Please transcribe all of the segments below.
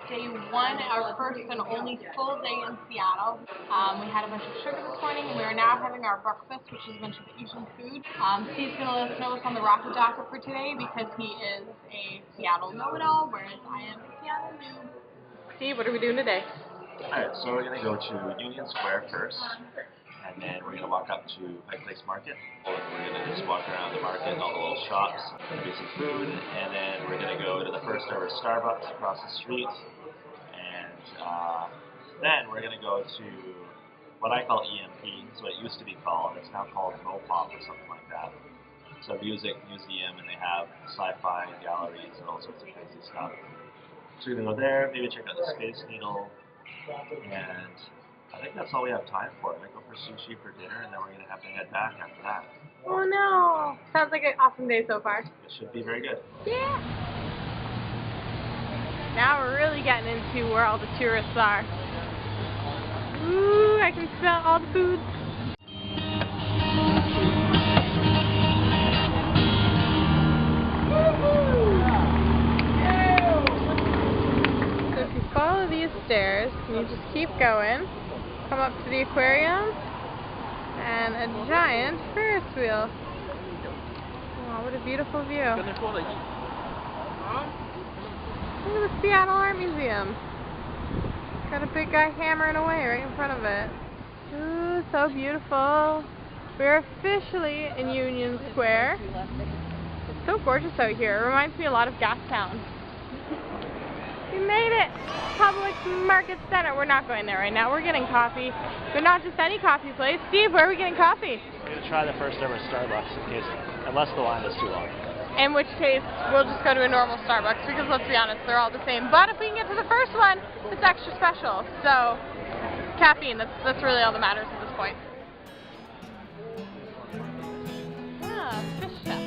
day one, our first and only full day in Seattle. We had a bunch of sugar this morning, and we are now having our breakfast, which is a bunch of Asian food. Steve's going to let us know what's on the rocket docket for today because he is a Seattle know-it-all, whereas I am a Seattle noob. Steve, what are we doing today? Alright, so we're going to go to Union Square first, and then we're going to walk up to Pike Place Market. We're going to just walk around the market, all the little shops, maybe some food, and then we're going to go to the first ever Starbucks across the street, and then we're going to go to what I call EMP. It's what it used to be called. It's now called Mopop or something like that. It's a music museum, and they have sci-fi galleries and all sorts of crazy stuff. So we're going to go there, maybe check out the Space Needle, and I think that's all we have time for. We might go for sushi for dinner, and then we're going to have to head back after that. Oh no! Sounds like an awesome day so far. It should be very good. Yeah! Now we're really getting into where all the tourists are. Ooh, I can smell all the food. So if you follow these stairs, you just keep going, come up to the aquarium, and a giant Ferris wheel. Wow, what a beautiful view. Look at the Seattle Art Museum. Got a big guy hammering away right in front of it. Ooh, so beautiful. We're officially in Union Square. It's so gorgeous out here. It reminds me a lot of Gastown. We made it! Public Market Center. We're not going there right now. We're getting coffee. But not just any coffee place. Steve, where are we getting coffee? We're going to try the first ever Starbucks unless the line is too long. In which case, we'll just go to a normal Starbucks because let's be honest, they're all the same. But if we can get to the first one, it's extra special. So, caffeine, that's really all that matters at this point. Ah, fish chef.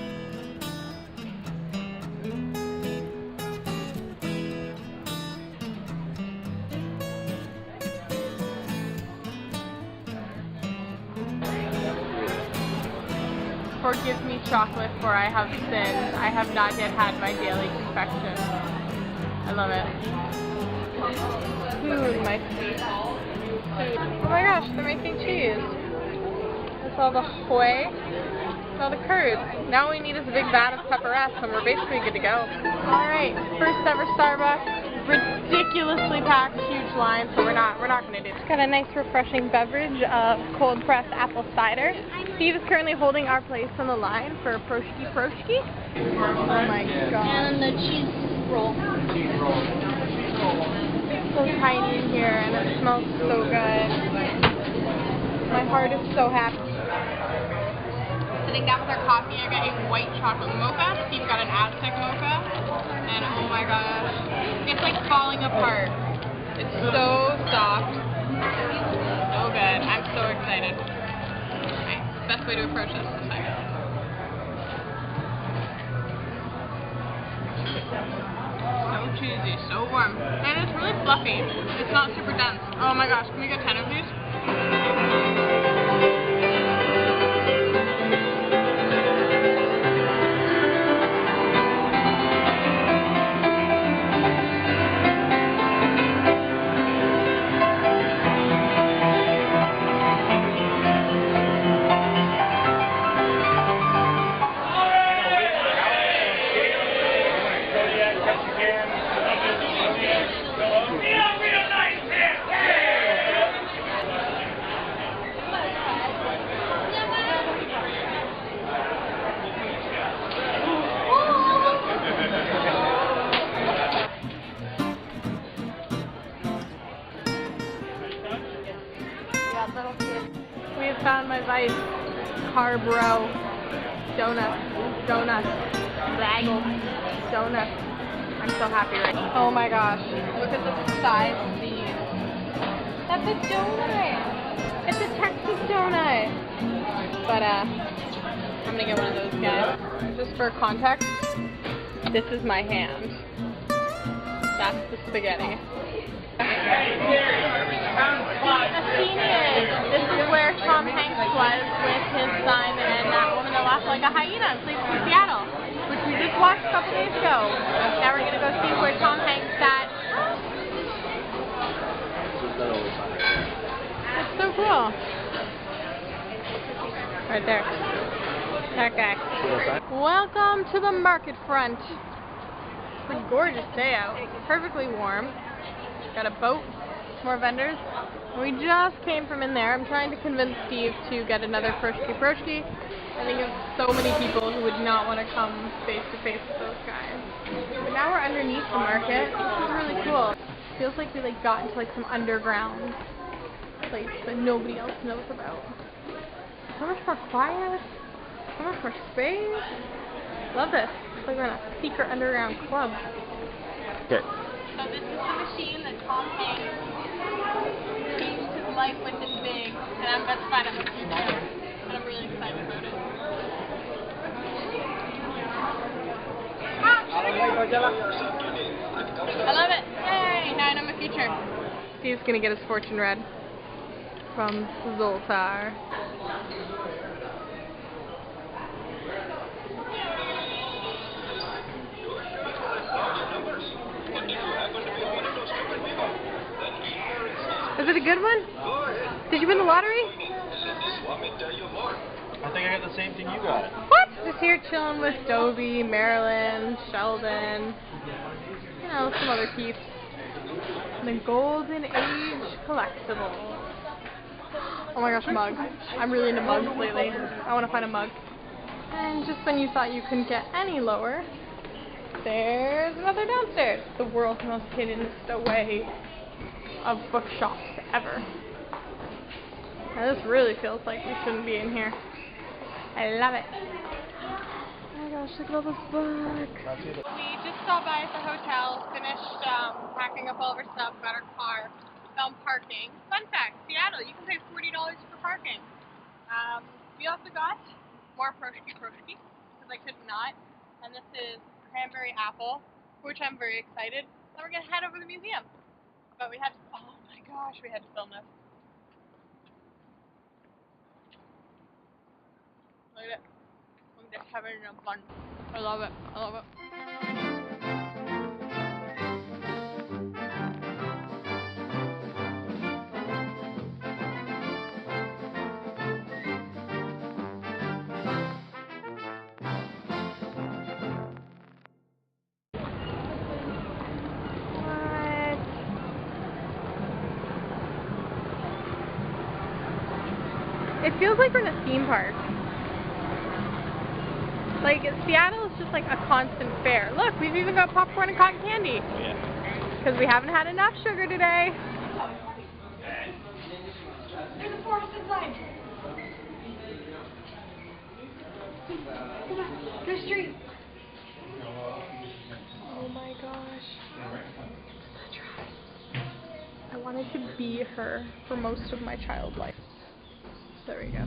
Forgive me, chocolate, for I have sinned. I have not yet had my daily confection. I love it. Food, my sweet food. Oh my gosh, they're making cheese. That's all the whey and all the curds. Now all we need is a big vat of pepperettes and we're basically good to go. Alright, first ever Starbucks. Ridiculously packed, huge line, so we're not going to do it. Got a nice refreshing beverage of cold pressed apple cider. Steve is currently holding our place on the line for a Proshki. Oh my god. And the cheese roll. It's so tiny in here and it smells so good. My heart is so happy. Sitting down with our coffee, I got a white chocolate mocha. Steve got an Aztec mocha. And oh my gosh, it's like falling apart. It's so soft. So good. I'm so excited. Okay, best way to approach this is second. So cheesy, so warm. And it's really fluffy. It's not super dense. Oh my gosh, can we get 10 of these? We have found my vice. Carb row. Donuts. Bagel. Donuts. I'm so happy right now. Oh my gosh. Look at the size of these. That's a donut. It's a Texas donut. But I'm gonna get one of those guys. Just for context, this is my hand. That's the spaghetti. Athenian. This is where Tom Hanks was with his son and that woman that laughed like a hyena in Sleeps in Seattle, which we just watched a couple days ago. Now we're going to go see where Tom Hanks sat so cool. Right there. That guy. Welcome to the market front. It's a gorgeous day out. Perfectly warm. Got a boat, more vendors. We just came from in there. I'm trying to convince Steve to get another Proshki. I think there's so many people who would not want to come face to face with those guys. But now we're underneath the market. This is really cool. Feels like we got into some underground place that nobody else knows about. So much more quiet. So much more space. Love this. It's like we're in a secret underground club. Okay. So this is the machine that Tom Hanks changed his life with in Big, and I'm best friend of the future, and I'm really excited about it. I love it. Yay! Now I know my future. Steve's gonna get his fortune read from Zoltar. Is it a good one? Did you win the lottery? I think I got the same thing you got. What? Just here chilling with Dobie, Marilyn, Sheldon, you know, some other peeps. The Golden Age Collectibles. Oh my gosh, mug. I'm really into mugs lately. I want to find a mug. And just when you thought you couldn't get any lower, there's another downstairs. The world's most hiddenest away of bookshops ever. Now this really feels like we shouldn't be in here. I love it. Oh my gosh, look at all those books. We just stopped by at the hotel, finished packing up all of our stuff, got our car, found parking. Fun fact, Seattle, you can pay $40 for parking. We also got more Proshki, because I could not. And this is cranberry apple, for which I'm very excited. Then we're going to head over to the museum. But we had to, oh my gosh, we had to film this. Look at it. I'm just having fun. I love it. I love it. It feels like we're in a theme park. Like, Seattle is just like a constant fair. Look, we've even got popcorn and cotton candy. Oh, yeah. Because we haven't had enough sugar today. There's a forest inside. Come on, go straight. Oh my gosh. I wanted to be her for most of my child life. There we go.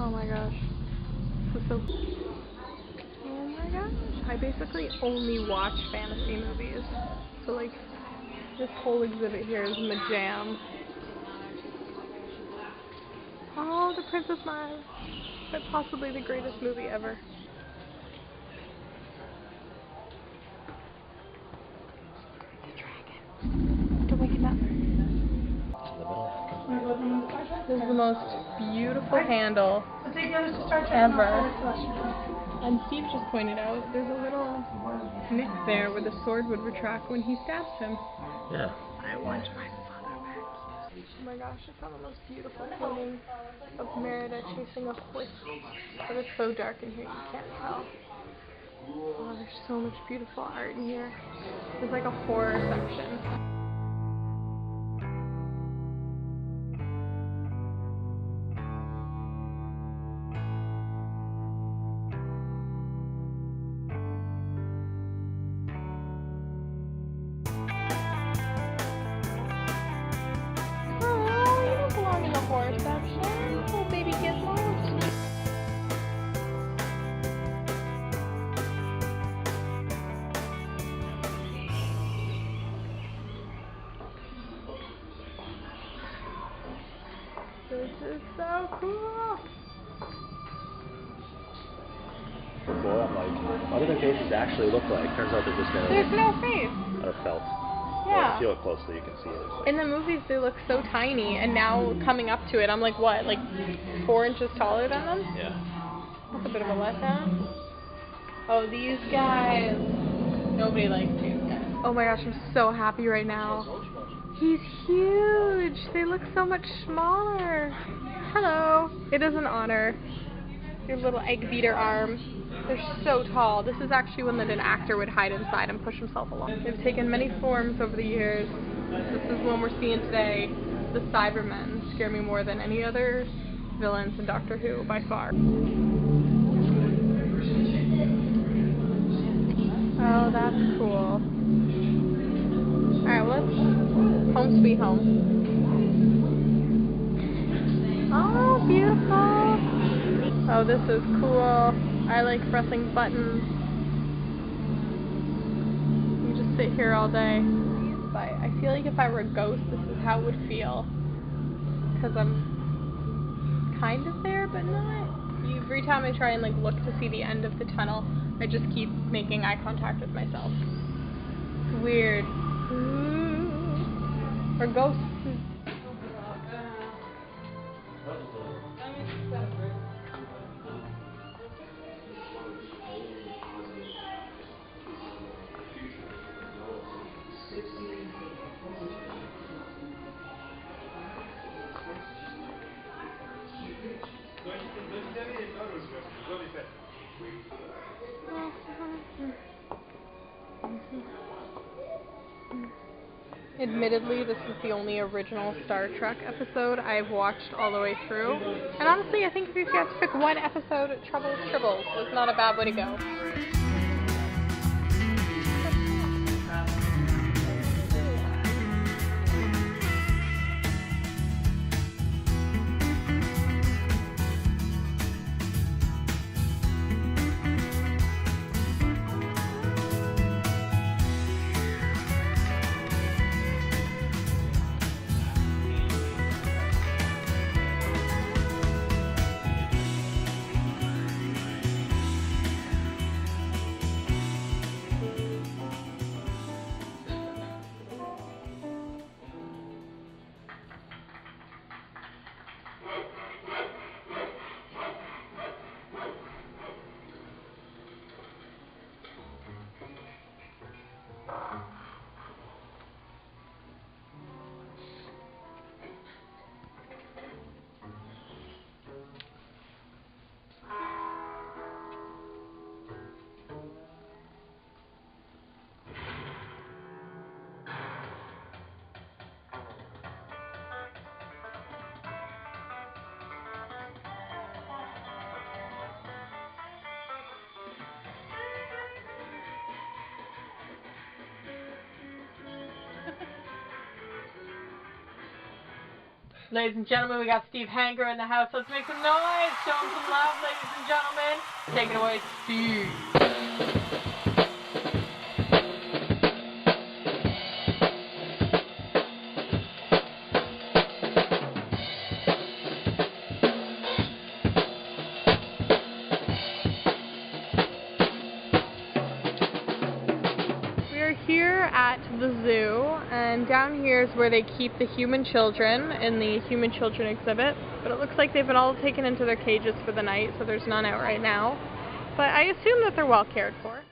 Oh my gosh. This is so... Oh my gosh. I basically only watch fantasy movies. So like, this whole exhibit here is my jam. Oh, The Princess Bride. But possibly the greatest movie ever. The dragon. Don't wake him up. This is the most beautiful handle ever. And Steve just pointed out there's a little nick there where the sword would retract when he stabs him. Yeah. I want my father back. Oh my gosh, I found the most beautiful painting of Merida chasing a horse. But it's so dark in here you can't tell. Oh, there's so much beautiful art in here. There's like a horror section. This is so cool. Cool. I'm like, what do their faces actually look like? Turns out they're just gonna. There's no face. Out of felt. Yeah. If you look closely, you can see it. It's like, In the movies, they look so tiny, and now coming up to it, I'm like, what, like 4 inches taller than them? yeah. That's a bit of a letdown. Oh, these guys. Nobody likes these guys. Oh my gosh, I'm so happy right now. He's huge. They look so much smaller. Hello. It is an honor. Your little egg beater arm. They're so tall. This is actually one that an actor would hide inside and push himself along. They've taken many forms over the years. This is one we're seeing today. The Cybermen scare me more than any other villains in Doctor Who by far. Oh, that's cool. Alright, well, let's home sweet home. Oh, beautiful. Oh, this is cool. I like pressing buttons. You just sit here all day. But I feel like if I were a ghost, this is how it would feel. Because I'm kind of there, but not. Every time I try and like look to see the end of the tunnel, I just keep making eye contact with myself. It's weird. Or ghosts. Admittedly, this is the only original Star Trek episode I've watched all the way through. And honestly, I think if you had to pick one episode, Troubles Tribbles was not a bad way to go. Ladies and gentlemen, we got Steve Hanger in the house. Let's make some noise. Show him some love, ladies and gentlemen. Take it away, Steve. Here at the zoo, and down here is where they keep the human children in the human children exhibit, but it looks like they've been all taken into their cages for the night, so there's none out right now, but I assume that they're well cared for.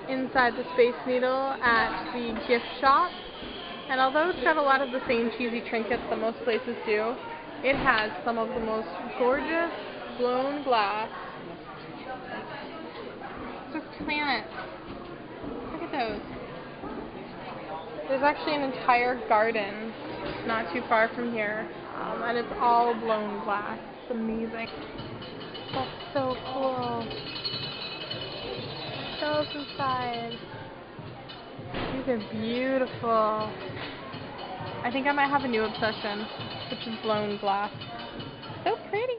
Inside the Space Needle at the gift shop, and although it's got a lot of the same cheesy trinkets that most places do, it has some of the most gorgeous blown glass. Those are planets. Look at those. There's actually an entire garden not too far from here, and it's all blown glass. It's amazing. That's so cool. Show us inside. These are beautiful. I think I might have a new obsession, which is blown glass. So pretty.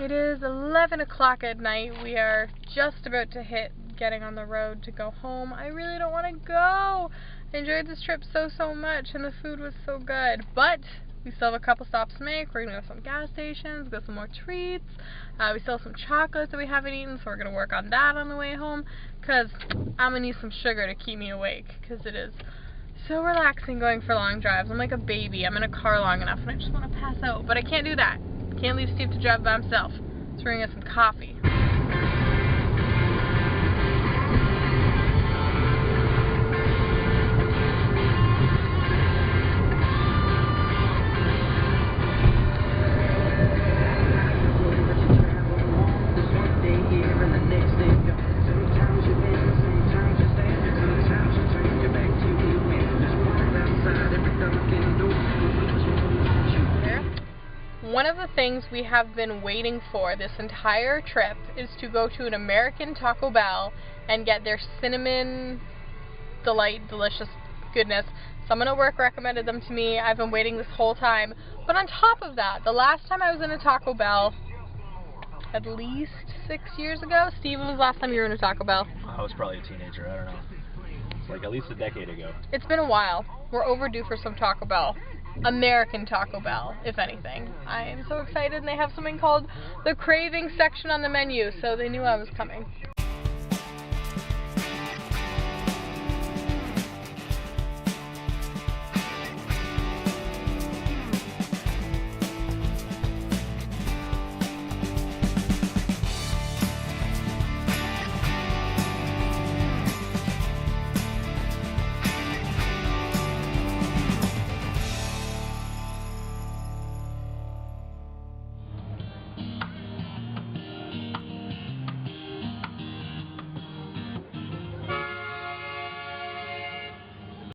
It is 11 o'clock at night. We are just about to hit getting on the road to go home. I really don't want to go. I enjoyed this trip so much, and the food was so good. But we still have a couple stops to make. We're going to go to some gas stations, get some more treats. We still have some chocolates that we haven't eaten, so we're going to work on that on the way home. Because I'm going to need some sugar to keep me awake, because it is so relaxing going for long drives. I'm like a baby. I'm in a car long enough, and I just want to pass out. But I can't do that. Can't leave Steve to drive by himself. So we're going to get some coffee. One of the things we have been waiting for this entire trip is to go to an American Taco Bell and get their cinnamon delight, delicious goodness. Someone at work recommended them to me. I've been waiting this whole time. But on top of that, the last time I was in a Taco Bell, at least 6 years ago. Steve, when was the last time you were in a Taco Bell? I was probably a teenager, I don't know. It's like at least a decade ago. It's been a while. We're overdue for some Taco Bell. American Taco Bell, if anything. I am so excited, and they have something called the craving section on the menu, so they knew I was coming.